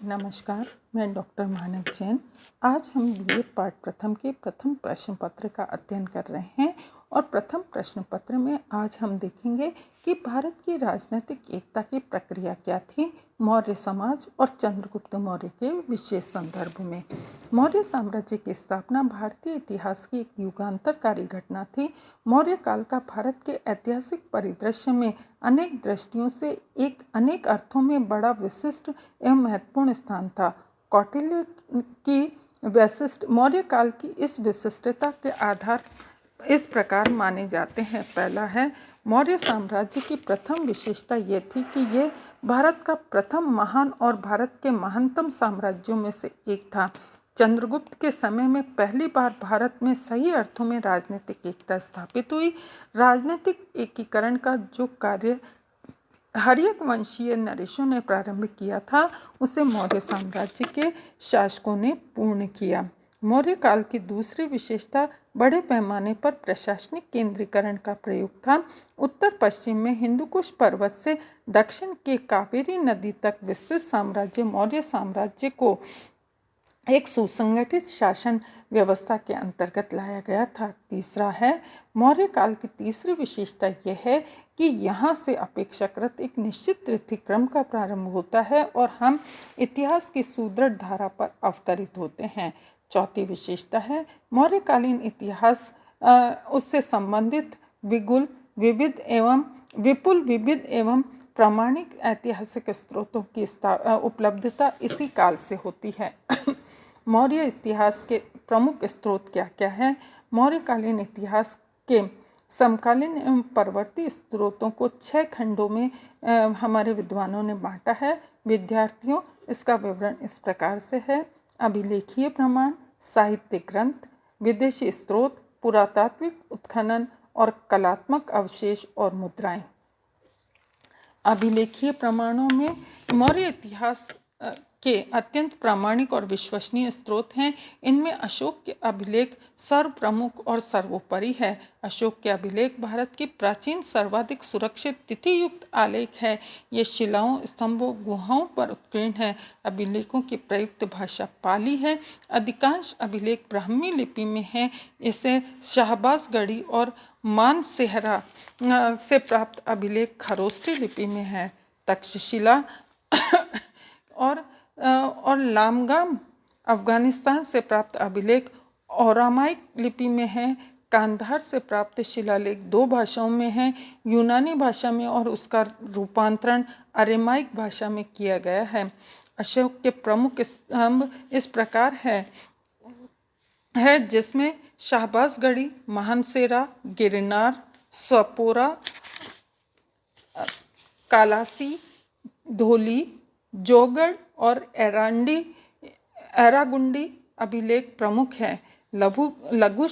नमस्कार, मैं डॉक्टर मानव जैन। आज हम बीए पाठ प्रथम के प्रथम प्रश्न पत्र का अध्ययन कर रहे हैं और प्रथम प्रश्न पत्र में आज हम देखेंगे कि भारत की राजनीतिक एकता की प्रक्रिया क्या थी मौर्य समाज और चंद्रगुप्त मौर्य के विशेष संदर्भ में। मौर्य साम्राज्य की स्थापना भारतीय इतिहास की एक युगांतरकारी घटना थी। मौर्य काल का भारत के ऐतिहासिक परिदृश्य में अनेक दृष्टियों से एक अनेक अर्थों में बड़ा विशिष्ट एवं महत्वपूर्ण स्थान था। कौटिल्य की वैशिष्ट मौर्य काल की इस विशिष्टता के आधार इस प्रकार माने जाते हैं। पहला है, मौर्य साम्राज्य की प्रथम विशेषता ये थी कि ये भारत का प्रथम महान और भारत के महानतम साम्राज्यों में से एक था। चंद्रगुप्त के समय में पहली बार भारत में सही अर्थों में राजनीतिक एकता स्थापित हुई। राजनीतिक एकीकरण का जो कार्य हर्यक वंशीय नरेशों ने प्रारंभ किया था, उसे मौर्य साम्राज्य के शासकों ने पूर्ण किया। मौर्य काल की दूसरी विशेषता बड़े पैमाने पर प्रशासनिक केंद्रीकरण का प्रयोग था। उत्तर पश्चिम में हिंदुकुश पर्वत से दक्षिण के कावेरी नदी तक विस्तृत साम्राज्य मौर्य साम्राज्य को एक सुसंगठित शासन व्यवस्था के अंतर्गत लाया गया था। तीसरा है, मौर्य काल की तीसरी विशेषता यह है कि यहाँ से अपेक्षाकृत एक निश्चित तिथिक्रम का प्रारंभ होता है और हम इतिहास की सुदृढ़ धारा पर अवतरित होते हैं। चौथी विशेषता है, मौर्यकालीन इतिहास उससे संबंधित विपुल विविध एवं प्रामाणिक ऐतिहासिक स्रोतों की उपलब्धता इसी काल से होती है। मौर्य इतिहास के प्रमुख स्रोत क्या क्या हैं? मौर्यकालीन इतिहास के समकालीन एवं परवर्ती स्रोतों को 6 खंडों में हमारे विद्वानों ने बांटा है। विद्यार्थियों, इसका विवरण इस प्रकार से है: अभिलेखीय प्रमाण, साहित्य ग्रंथ, विदेशी स्रोत, पुरातात्विक उत्खनन और कलात्मक अवशेष और मुद्राएं। अभिलेखीय प्रमाणों में मौर्य इतिहास के अत्यंत प्रामाणिक और विश्वसनीय स्रोत हैं। इनमें अशोक के अभिलेख सर्वप्रमुख और सर्वोपरि है। अशोक के अभिलेख भारत की प्राचीन सर्वाधिक सुरक्षित तिथियुक्त आलेख है। ये शिलाओं, स्तंभों, गुहाओं पर उत्कीर्ण है। अभिलेखों की प्रयुक्त भाषा पाली है। अधिकांश अभिलेख ब्राह्मी लिपि में हैं। इसे शाहबाजगढ़ी और मानसेहरा से प्राप्त अभिलेख खरोष्टी लिपि में है। तक्षशिला और लामगाम अफगानिस्तान से प्राप्त अभिलेख औरामाइक लिपि में है। कांधार से प्राप्त शिलालेख 2 भाषाओं में है, यूनानी भाषा में और उसका रूपांतरण अरेमाइक भाषा में किया गया है। अशोक के प्रमुख स्तंभ इस प्रकार है जिसमें शाहबाजगढ़ी, मानसेरा, गिरनार, सपोरा, कालासी, धोली, जोगढ़ और एरागुंडी अभिलेख प्रमुख हैं। लघु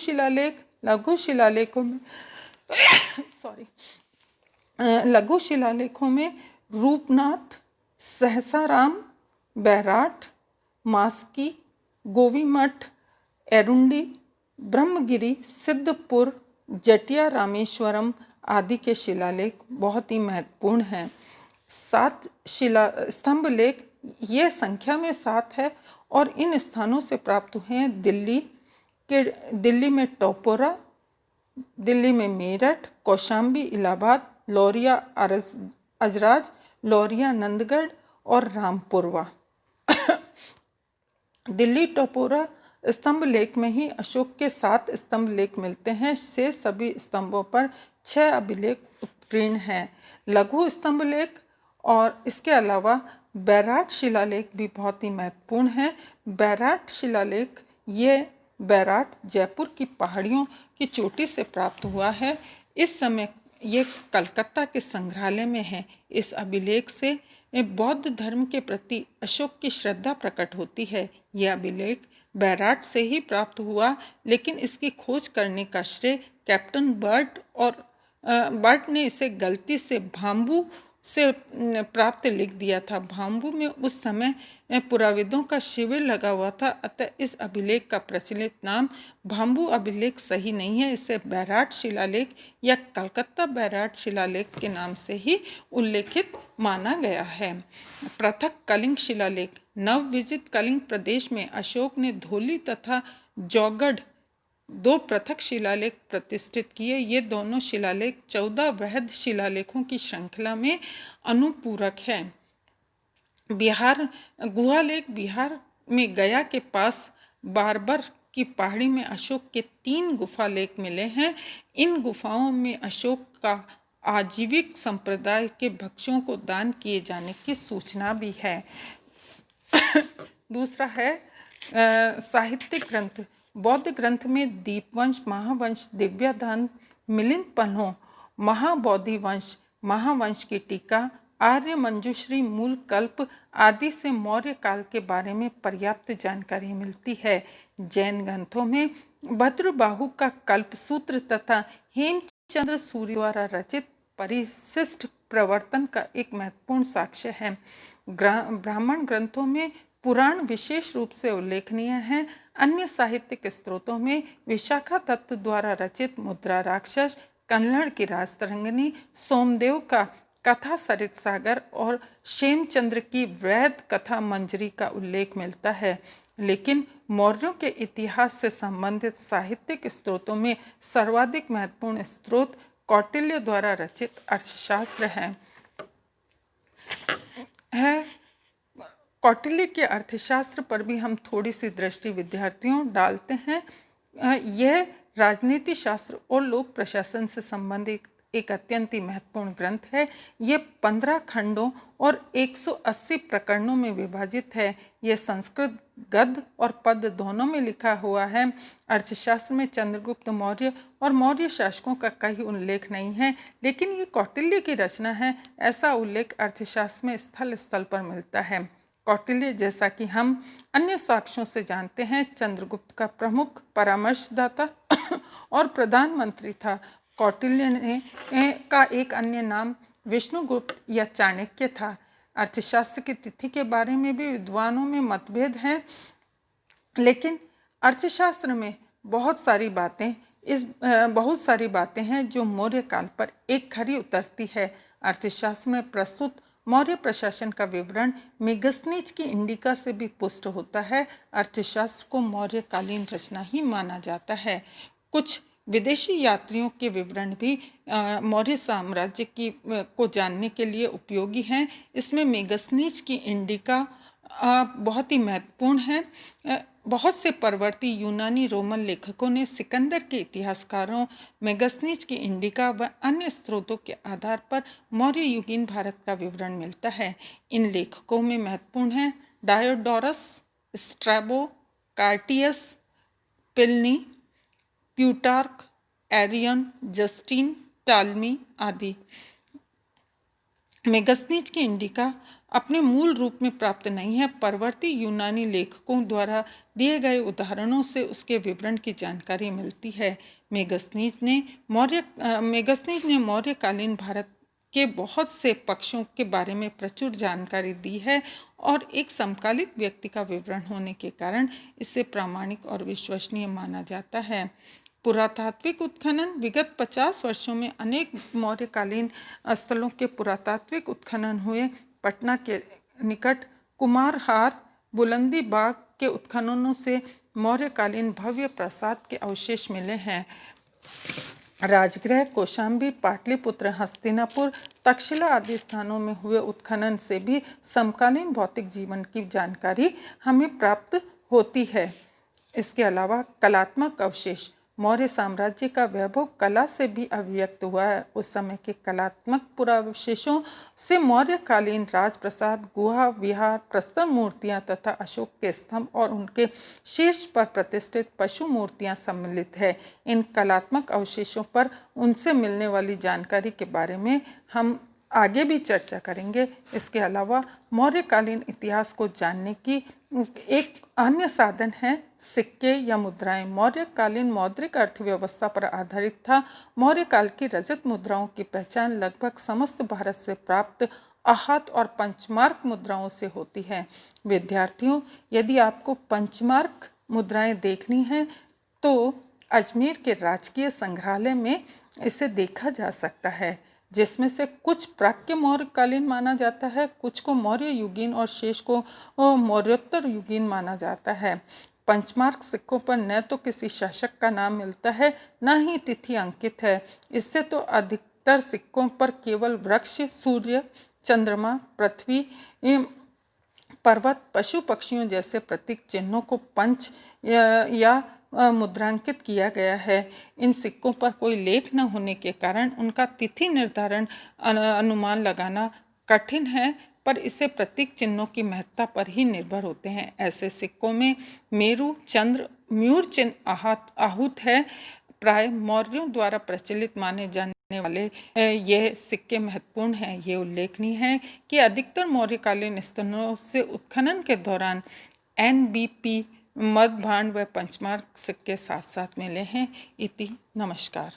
शिलालेखों में रूपनाथ, सहसाराम, बैराट, मास्की, गोवीमठ, एरुंडी, ब्रह्मगिरी, सिद्धपुर, जटिया रामेश्वरम आदि के शिलालेख बहुत ही महत्वपूर्ण हैं। 7 शिला स्तंभ लेख, ये संख्या में 7 है और इन स्थानों से प्राप्त हुए हैं। दिल्ली में टोपोरा, दिल्ली में मेरठ, कौशाम्बी इलाहाबाद, लौरिया अजराज, लौरिया नंदगढ़ और रामपुरवा। दिल्ली टोपोरा स्तंभ लेख में ही अशोक के 7 स्तंभ लेख मिलते हैं। से सभी स्तंभों पर 6 अभिलेख उत्कीर्ण हैं। लघु स्तंभ लेख और इसके अलावा बैराट शिलालेख भी बहुत ही महत्वपूर्ण है। बैराट शिलालेख, ये बैराट जयपुर की पहाड़ियों की चोटी से प्राप्त हुआ है। इस समय ये कलकत्ता के संग्रहालय में है। इस अभिलेख से बौद्ध धर्म के प्रति अशोक की श्रद्धा प्रकट होती है। यह अभिलेख बैराट से ही प्राप्त हुआ, लेकिन इसकी खोज करने का श्रेय कैप्टन बर्ट ने इसे गलती से भाम्बू से प्राप्त लिख दिया था। भाम्बू में उस समय पुराविदों का शिविर लगा हुआ था, अतः इस अभिलेख का प्रचलित नाम भाम्बू अभिलेख सही नहीं है। इसे बैराट शिलालेख या कलकत्ता बैराट शिलालेख के नाम से ही उल्लेखित माना गया है। पृथक कलिंग शिलालेख। नवविजित कलिंग प्रदेश में अशोक ने धोली तथा जौगढ़ दो पृथक शिलालेख प्रतिष्ठित किए। ये दोनों शिलालेख 14 वृहद शिलालेखों की श्रृंखला में अनुपूरक है। बिहार गुहालेख। बिहार में गया के पास बारबर की पहाड़ी में अशोक के 3 गुफा लेख मिले हैं। इन गुफाओं में अशोक का आजीविक संप्रदाय के भक्षों को दान किए जाने की सूचना भी है। दूसरा है साहित्यिक ग्रंथ। बौद्ध ग्रंथ में दीपवंश, महावंश, दिव्यादान, मिलिंद पन्हों, महाबोधि वंश, महावंश की टीका, आर्य मंजूश्री, मूल कल्प आदि से मौर्य काल के बारे में पर्याप्त जानकारी मिलती है। जैन ग्रंथों में भद्रबाहु का कल्प सूत्र तथा हेमचंद्र सूर्य द्वारा रचित परिशिष्ट प्रवर्तन का एक महत्वपूर्ण साक्ष्य है। ब्राह्मण ग्रंथों में पुराण विशेष रूप से उल्लेखनीय हैं। अन्य साहित्यिक स्रोतों में विशाखा दत्त द्वारा रचित मुद्रा राक्षस, कन्नड़ की राजतरंगिणी, सोमदेव का कथा सरित सागर और शेमचंद्र की वृहद कथा मंजरी का उल्लेख मिलता है। लेकिन मौर्यों के इतिहास से संबंधित साहित्यिक स्रोतों में सर्वाधिक महत्वपूर्ण स्रोत कौटिल्य द्वारा रचित अर्थशास्त्र है। कौटिल्य के अर्थशास्त्र पर भी हम थोड़ी सी दृष्टि विद्यार्थियों डालते हैं। यह राजनीति शास्त्र और लोक प्रशासन से संबंधित एक अत्यंत ही महत्वपूर्ण ग्रंथ है। यह 15 खंडों और 180 प्रकरणों में विभाजित है। यह संस्कृत गद्य और पद्य दोनों में लिखा हुआ है। अर्थशास्त्र में चंद्रगुप्त मौर्य और मौर्य शासकों का कहीं उल्लेख नहीं है, लेकिन ये कौटिल्य की रचना है, ऐसा उल्लेख अर्थशास्त्र में स्थल स्थल पर मिलता है। कौटिल्य, जैसा कि हम अन्य साक्ष्यों से जानते हैं, चंद्रगुप्त का प्रमुख परामर्शदाता और प्रधानमंत्री था। कौटिल्य ने का एक अन्य नाम विष्णुगुप्त या चाणक्य था। अर्थशास्त्र की तिथि के बारे में भी विद्वानों में मतभेद हैं, लेकिन अर्थशास्त्र में बहुत सारी बातें हैं जो मौर्य काल पर एक खरी उतरती है। अर्थशास्त्र में प्रस्तुत मौर्य प्रशासन का विवरण मेगस्थनीज की इंडिका से भी पुष्ट होता है। अर्थशास्त्र को मौर्यकालीन रचना ही माना जाता है। कुछ विदेशी यात्रियों के विवरण भी मौर्य साम्राज्य को जानने के लिए उपयोगी हैं। इसमें मेगस्थनीज की इंडिका बहुत ही महत्वपूर्ण है। बहुत से परवर्ती यूनानी रोमन लेखकों ने सिकंदर के इतिहासकारों, मेगस्थनीज की इंडिका व अन्य स्रोतों के आधार पर मौर्य युगीन भारत का विवरण मिलता है। इन लेखकों में महत्वपूर्ण हैं डायोडोरस, स्ट्रैबो, कार्टियस, प्लिनी, प्यूटार्क, एरियन, जस्टिन, टालमी आदि। मेगस्थनीज की इंडिका अपने मूल रूप में प्राप्त नहीं है। परवर्ती यूनानी लेखकों द्वारा दिए गए उदाहरणों से उसके विवरण की जानकारी मिलती है। मेगस्थनीज ने मौर्यकालीन भारत के बहुत से पक्षों के बारे में प्रचुर जानकारी दी है और एक समकालिक व्यक्ति का विवरण होने के कारण इसे प्रामाणिक और विश्वसनीय माना जाता है। पुरातात्विक उत्खनन। विगत 50 वर्षों में अनेक मौर्यकालीन स्थलों के पुरातात्विक उत्खनन हुए। पटना के निकट कुमारहार, बुलंदी बाग के उत्खननों से मौर्यकालीन भव्य प्रासाद के अवशेष मिले हैं। राजगृह, कौशाम्बी, पाटलिपुत्र, हस्तिनापुर, तक्षशिला आदि स्थानों में हुए उत्खनन से भी समकालीन भौतिक जीवन की जानकारी हमें प्राप्त होती है। इसके अलावा कलात्मक अवशेष। मौर्य साम्राज्य का वैभव कला से भी अभिव्यक्त हुआ है। उस समय के कलात्मक पुरावशेषों से मौर्यकालीन राजप्रसाद, गुहा, विहार, प्रस्तर मूर्तियां तथा अशोक के स्तंभ और उनके शीर्ष पर प्रतिष्ठित पशु मूर्तियां सम्मिलित है। इन कलात्मक अवशेषों पर उनसे मिलने वाली जानकारी के बारे में हम आगे भी चर्चा करेंगे। इसके अलावा मौर्यकालीन इतिहास को जानने की एक अन्य साधन है सिक्के या मुद्राएं। मौर्यकालीन मौद्रिक अर्थव्यवस्था पर आधारित था। मौर्यकाल की रजत मुद्राओं की पहचान लगभग समस्त भारत से प्राप्त आहत और पंचमार्क मुद्राओं से होती है। विद्यार्थियों, यदि आपको पंचमार्क मुद्राएं देखनी हैं तो अजमेर के राजकीय संग्रहालय में इसे देखा जा सकता है, जिसमें से कुछ प्राक्य मौर्यकालीन माना जाता है, कुछ को मौर्य युगीन और शेष को मौर्योत्तर युगीन माना जाता है। पंचमार्क सिक्कों पर न तो किसी शासक का नाम मिलता है, न ही तिथि अंकित है। इससे तो अधिकतर सिक्कों पर केवल वृक्ष, सूर्य, चंद्रमा, पृथ्वी, पर्वत, पशु पक्षियों जैसे प्रतीक चिन्हों को पंच या मुद्रांकित किया गया है। इन सिक्कों पर कोई लेख न होने के कारण उनका तिथि निर्धारण अनुमान लगाना कठिन है, पर इससे प्रतीक चिन्हों की महत्ता पर ही निर्भर होते हैं। ऐसे सिक्कों में मेरु, चंद्र, म्यूर चिन्ह आहूत है। प्राय मौर्यों द्वारा प्रचलित माने जाने वाले यह सिक्के महत्वपूर्ण हैं। ये उल्लेखनीय है कि अधिकतर मौर्यकालीन स्तरों से उत्खनन के दौरान NBP, मध्य भांड व पंचमार्क सिक्के साथ साथ मिले हैं। इति नमस्कार।